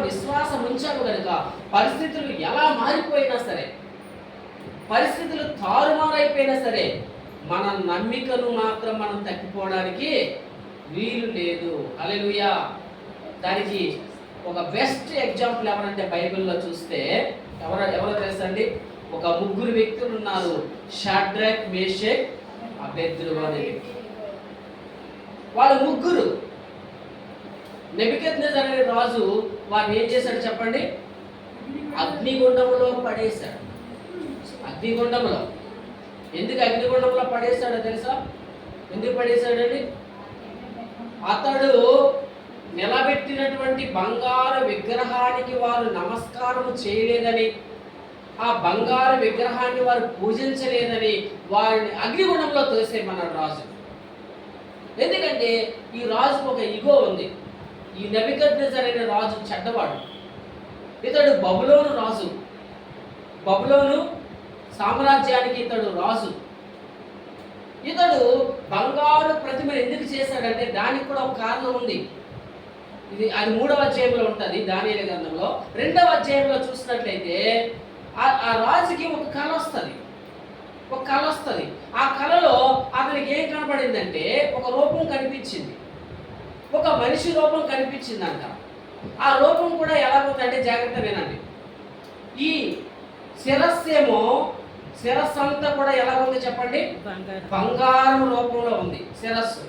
విశ్వాసం ఉంచాము కనుక పరిస్థితులు ఎలా మారిపోయినా సరే, పరిస్థితులు తారుమారైపోయినా సరే, మన నమ్మికను మాత్రం మనం తప్పిపోవడానికి వీలు లేదు. హల్లెలూయా. దానికి ఒక బెస్ట్ ఎగ్జాంపుల్ ఎవరంటే బైబిల్లో చూస్తే ఎవరో తెలుసండి, ఒక ముగ్గురు వ్యక్తులు ఉన్నారు. షడ్రక్, మేషక్, అబేద్నెగో అనే వ్యక్తి. వాళ్ళు ముగ్గురు నెబుకద్నెజర్ అనే రాజు వారిని ఏం చేశాడు చెప్పండి? అగ్నిగుండంలో పడేశాడు. అగ్నిగుండంలో. ఎందుకు అగ్నిగుండంలో పడేశాడో తెలుసా? ఎందుకు పడేశాడండి? అతడు నిలబెట్టినటువంటి బంగారు విగ్రహానికి వారు నమస్కారం చేయలేదని, ఆ బంగారు విగ్రహాన్ని వారు పూజించలేదని వారిని అగ్నిగుండంలో తోసేయమన్నాడు రాజు. ఎందుకంటే ఈ రాజుకు ఒక ఇగో ఉంది. ఈ నెబుకద్నెజర్ అనే రాజు చెడ్డవాడు. ఇతడు బబులోను రాజు. బబులోను సామ్రాజ్యానికి ఇతడు రాజు. ఇతడు బంగారు ప్రతిమను ఎందుకు చేశాడంటే దానికి కూడా ఒక కారణం ఉంది. అది 3వ అధ్యాయంలో ఉంటుంది దానియేలు గ్రంథంలో. 2వ అధ్యాయంలో చూసినట్లయితే ఆ రాజుకి ఒక కళ వస్తుంది. ఆ కళలో అతనికి ఏం కనపడిందంటే ఒక రూపం కనిపించింది. ఒక మనిషి రూపం కనిపించిందంట. ఆ రూపం కూడా ఎలా ఉందంటే జాగ్రత్త వినండి. ఈ శిరస్సు అంతా కూడా ఎలా ఉంది చెప్పండి? బంగారం రూపంలో ఉంది శిరస్సు.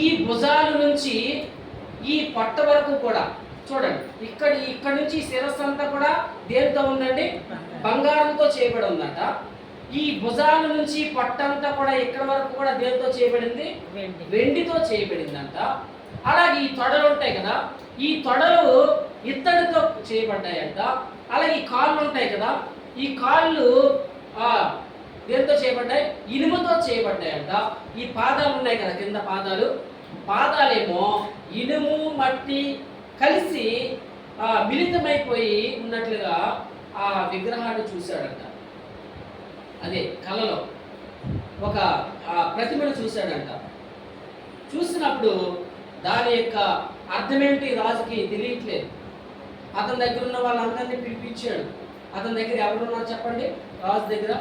ఈ భుజాల నుంచి ఈ పట్ట వరకు కూడా చూడండి, ఇక్కడ నుంచి శిరస్సు అంతా కూడా దేనితో ఉందండి? బంగారంతో చేయబడి ఉందట. ఈ భుజాల నుంచి పట్టంతా కూడా ఇక్కడ వరకు కూడా దేనితో చేయబడింది? వెండితో చేయబడిందంట. అలాగే ఈ తొడలు ఉంటాయి కదా, ఈ తొడలు ఇత్తడితో చేయబడ్డాయంట. అలాగే ఈ కాళ్ళు ఉంటాయి కదా, ఈ కాళ్ళు దేనితో చేయబడ్డాయి? ఇనుముతో చేయబడ్డాయంట. ఈ పాదాలు ఉన్నాయి కదా, కింద పాదాలేమో ఇనుము మట్టి కలిసి మిళితమైపోయి ఉన్నట్లుగా ఆ విగ్రహాన్ని చూశాడంట. అదే కళలో ఒక ప్రతిమను చూశాడంట. చూసినప్పుడు దాని యొక్క అర్థమేంటి రాజుకి తెలియట్లేదు. అతని దగ్గర ఉన్న వాళ్ళందరినీ పిలిపించాడు. అతని దగ్గర ఎవరున్నారు చెప్పండి? రాజు దగ్గర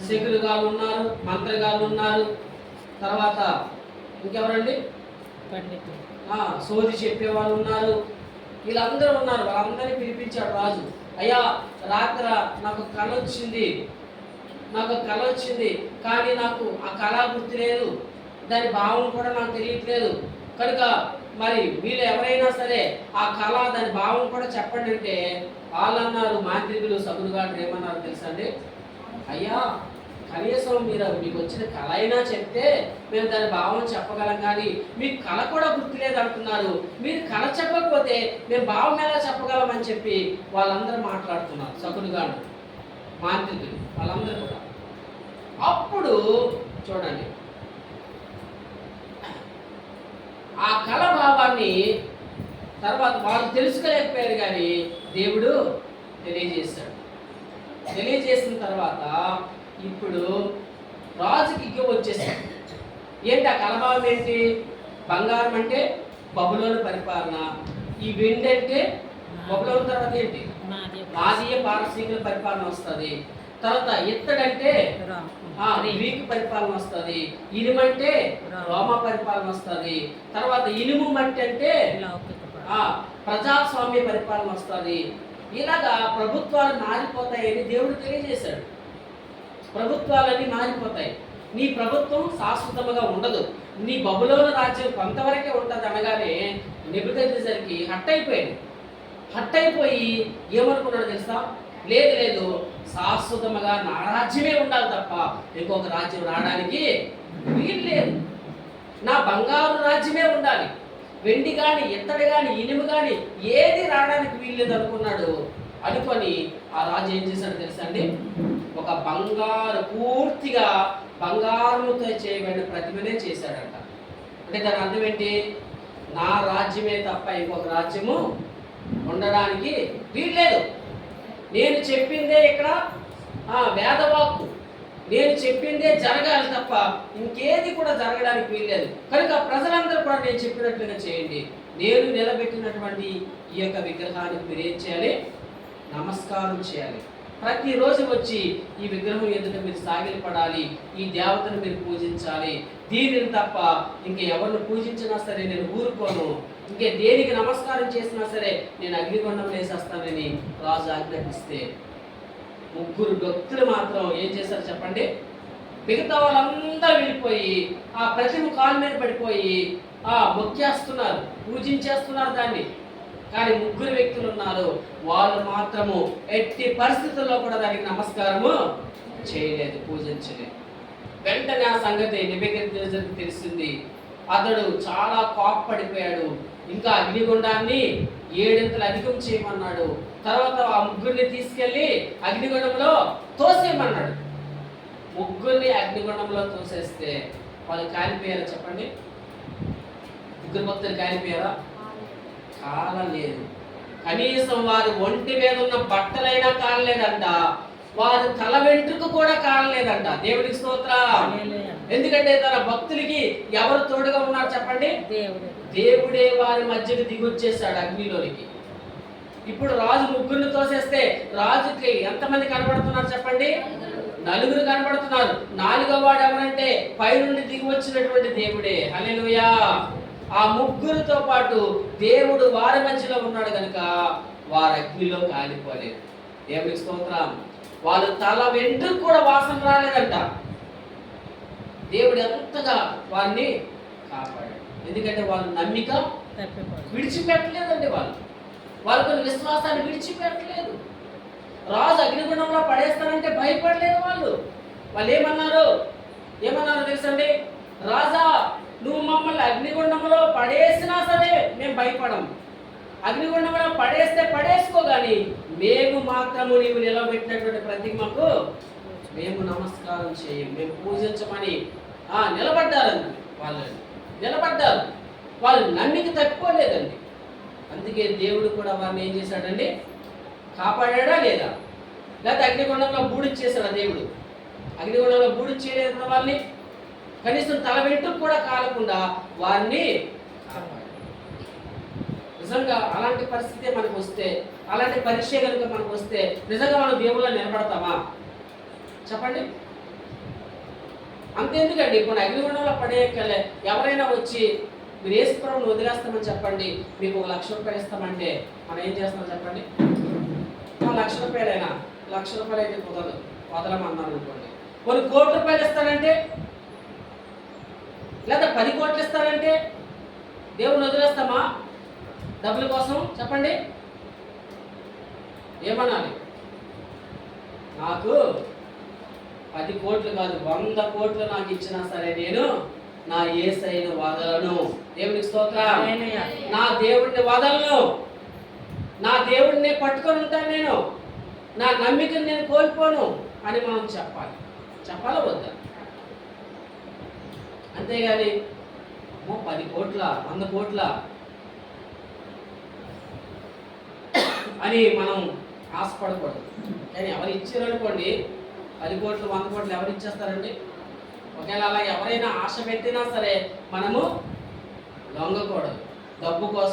శకులుగాలు ఉన్నారు, మంత్రగాలు ఉన్నారు, తర్వాత ఇంకెవరండి? సోది చెప్పేవాళ్ళు ఉన్నారు. వీళ్ళందరూ ఉన్నారు. వాళ్ళందరినీ పిలిపించాడు రాజు. అయ్యా, రాత్ర నాకు కళ వచ్చింది, కానీ నాకు ఆ కళ గుర్తు లేదు, దాని భావం కూడా నాకు తెలియట్లేదు. కనుక మరి వీళ్ళు ఎవరైనా సరే ఆ కళ దాని భావం కూడా చెప్పండి అంటే వాళ్ళన్నారు, మాంత్రికులు సగులుగాడు ఏమన్నారు తెలుసా అండి? అయ్యా, కనీసం మీకు వచ్చిన కళ అయినా చెప్తే మేము దాని భావం చెప్పగలం, కానీ మీకు కళ కూడా గుర్తులేదు అంటున్నారు. మీరు కళ చెప్పకపోతే మేము భావం ఎలా చెప్పగలమని చెప్పి వాళ్ళందరూ మాట్లాడుతున్నారు. సగులుగాడు, మాంత్రికులు వాళ్ళందరూ కూడా. అప్పుడు చూడండి, ఆ కళ భావాన్ని తర్వాత వాళ్ళు తెలుసుకోలేకపోయారు, కానీ దేవుడు తెలియజేసిన తర్వాత ఇప్పుడు రాజుకి ఇగ్గ వచ్చేసాడు. ఏంటి ఆ కలభావం ఏంటి? బంగారం అంటే బబులోను పరిపాలన, ఈ వెండి అంటే బబులోను తర్వాత ఏంటి? మాదీయ పారసీకుల పరిపాలన వస్తుంది. తర్వాత ఇత్తడంటే గ్రీకు పరిపాలన వస్తుంది. ఇనుమంటే రోమా పరిపాలన వస్తుంది. తర్వాత ఇనుము మట్టి అంటే ప్రజాస్వామ్య పరిపాలన వస్తుంది. ఇలాగా ప్రభుత్వాలు మారిపోతాయని దేవుడు తెలియజేశాడు. ప్రభుత్వాలన్నీ మారిపోతాయి. నీ ప్రభుత్వం శాశ్వతముగా ఉండదు. నీ బబులోను రాజ్యం కొంతవరకే ఉంటుంది అనగానే నెబుకద్నెజర్కి హట్ అయిపోయి ఏమనుకున్నాడు తెలుసా? లేదు, శాశ్వతముగా నా రాజ్యమే ఉండాలి తప్ప ఇంకొక రాజ్యం రావడానికి వీలు లేదు. నా బంగారు రాజ్యమే ఉండాలి. వెండి కానీ, ఇత్తడి కానీ, ఇనుము కానీ ఏది రావడానికి వీలు లేదు అనుకొని ఆ రాజు ఏం చేశాడు తెలుసా అండి? ఒక పూర్తిగా బంగారంతో చేయబడిన ప్రతిమనే చేశాడంట. అంటే దాని అర్థం ఏంటి? నా రాజ్యమే తప్ప ఇంకొక రాజ్యము ఉండడానికి వీల్లేదు. నేను చెప్పిందే ఇక్కడ వేదవాక్కు, నేను చెప్పిందే జరగాలి తప్ప ఇంకేది కూడా జరగడానికి వీల్లేదు. కనుక ప్రజలందరూ కూడా నేను చెప్పినట్లుగా చేయండి. నేను నిలబెట్టినటువంటి ఈ యొక్క విగ్రహానికి మీరు ఏం చేయాలి? నమస్కారం చేయాలి. ప్రతిరోజు వచ్చి ఈ విగ్రహం ఎదుట మీరు సాగిలపడాలి, ఈ దేవతను మీరు పూజించాలి. దీనిని తప్ప ఇంకే ఎవరిని పూజించినా సరే నేను ఊరుకోను, ఇంకే దేనికి నమస్కారం చేసినా సరే నేను అగ్నిగుండం వేసేస్తానని రాజు ఆజ్ఞాపిస్తే 3 భక్తులు మాత్రం ఏం చేశారు చెప్పండి? మిగతా వాళ్ళందరూ వెళ్ళిపోయి ఆ ప్రతిమ కాలు మీద పడిపోయి మొక్కేస్తున్నారు, పూజించేస్తున్నారు దాన్ని. కానీ 3 వ్యక్తులు ఉన్నారు, వాళ్ళు మాత్రము ఎట్టి పరిస్థితుల్లో కూడా దానికి నమస్కారము చేయలేదు, పూజించలేదు. వెంటనే ఆ సంగతి నెబుకద్నెజరుకు తెలిసింది. అతడు చాలా కోప్పడిపోయాడు. ఇంకా అగ్నిగుండాన్ని 7 అధికం చేయమన్నాడు. తర్వాత ఆ 3 తీసుకెళ్లి అగ్నిగుండంలో తోసేయమన్నాడు. 3 అగ్నిగుండంలో తోసేస్తే వాళ్ళు కాలిపోయారా చెప్పండి? 3 భక్తులు కాలిపోయారా? కాలలేదు. కనీసం వారి ఒంటి మీద ఉన్న బట్టలైనా కాలలేదంట, వారి తల వెంట్రుక కూడా కాలలేదంట. దేవుడికి స్తోత్రం. ఎందుకంటే తన భక్తులకి ఎవరు తోడుగా ఉన్నారు చెప్పండి? దేవుడే వారి మధ్యకి దిగొచ్చేసాడు అగ్నిలోనికి. ఇప్పుడు రాజు 3 తోసేస్తే రాజుకి ఎంతమంది కనబడుతున్నారు చెప్పండి? 4 కనబడుతున్నారు. 4వ వాడు ఎవరంటే పైనుండి దిగి వచ్చినటువంటి దేవుడే. హల్లెలూయా. ఆ 3తో పాటు దేవుడు వారి మధ్యలో ఉన్నాడు కనుక వారు అగ్నిలో కాలిపోలేదు. దేవుడికి స్తోత్రం. వాళ్ళ తల వెంట్రుక కూడా వాసన రాలేదంట. దేవుడు ఎంతగా వారిని కాపాడాడు. ఎందుకంటే వాళ్ళ నమ్మిక విడిచిపెట్టలేదండి. వాళ్ళు కొన్ని విశ్వాసాన్ని విడిచిపెట్టలేదు. రాజు అగ్నిగుండంలో పడేస్తానంటే భయపడలేదు. వాళ్ళు ఏమన్నారు తెలుసండి? రాజా, నువ్వు మమ్మల్ని అగ్నిగుండంలో పడేసినా సరే మేము భయపడము. అగ్నిగుండంలో పడేస్తే పడేసుకో, కానీ మేము మాత్రము నీవు నిలబెట్టినటువంటి ప్రతిమకు మేము నమస్కారం చేయం, మేము పూజించమని నిలబడ్డారండి. నిలబడ్డారు. వాళ్ళు నమ్మిక తట్టుకోలేదండి. అందుకే దేవుడు కూడా వారిని ఏం చేశాడండి? కాపాడా లేదా? లేకపోతే అగ్నిగుండంలో బూడిచ్చేశాడా దేవుడు? అగ్నిగుండంలో బూడిచ్చేయలేదు వాళ్ళని. కనీసం తల వెంట్రుక కూడా కాలకుండా వారిని కాపాడాడు. నిజంగా అలాంటి పరిస్థితి మనకు వస్తే, అలాంటి పరీక్ష కనుక మనకు వస్తే నిజంగా మనం దేవుళ్ళ నిలబడతామా చెప్పండి? అంతేందుకండి, కొన్ని అగ్నిగుండంలో పడేయక్కలే ఎవరైనా వచ్చి మీరు యేసుప్రభువుని వదిలేస్తామని చెప్పండి, మీకు 1,00,000 రూపాయలు ఇస్తామంటే మనం ఏం చేస్తాం చెప్పండి? 1,00,000 రూపాయలైనా, 1,00,000 రూపాయలు అయితే కుదరదు, వదలమన్నాను అనుకోండి. కొన్ని 1 కోటి రూపాయలు ఇస్తానంటే, లేదా 10 కోట్లు ఇస్తానంటే దేవుని వదిలేస్తామా డబ్బుల కోసం చెప్పండి? ఏమనాలి? నాకు 10 కోట్లు కాదు, 100 కోట్లు నాకు ఇచ్చినా సరే నేను నా యేసయ్యను వదలను. దేవునికి స్తోత్రం. నా దేవుడిని వదలను, నా దేవుడిని పట్టుకొని ఉంటాను, నేను నా నమ్మికను నేను కోల్పోను అని మనం చెప్పాలా వద్దా? అంతేగాని 10 కోట్ల 100 కోట్ల అని మనం ఆశపడకూడదు. కానీ ఎవరు ఇచ్చారనుకోండి, 10 కోట్లు 100 కోట్లు ఎవరు ఇచ్చేస్తారండి? ఒకవేళ అలా ఎవరైనా ఆశ పెట్టినా సరే మనము లొంగకూడదు. డబ్బు కోసం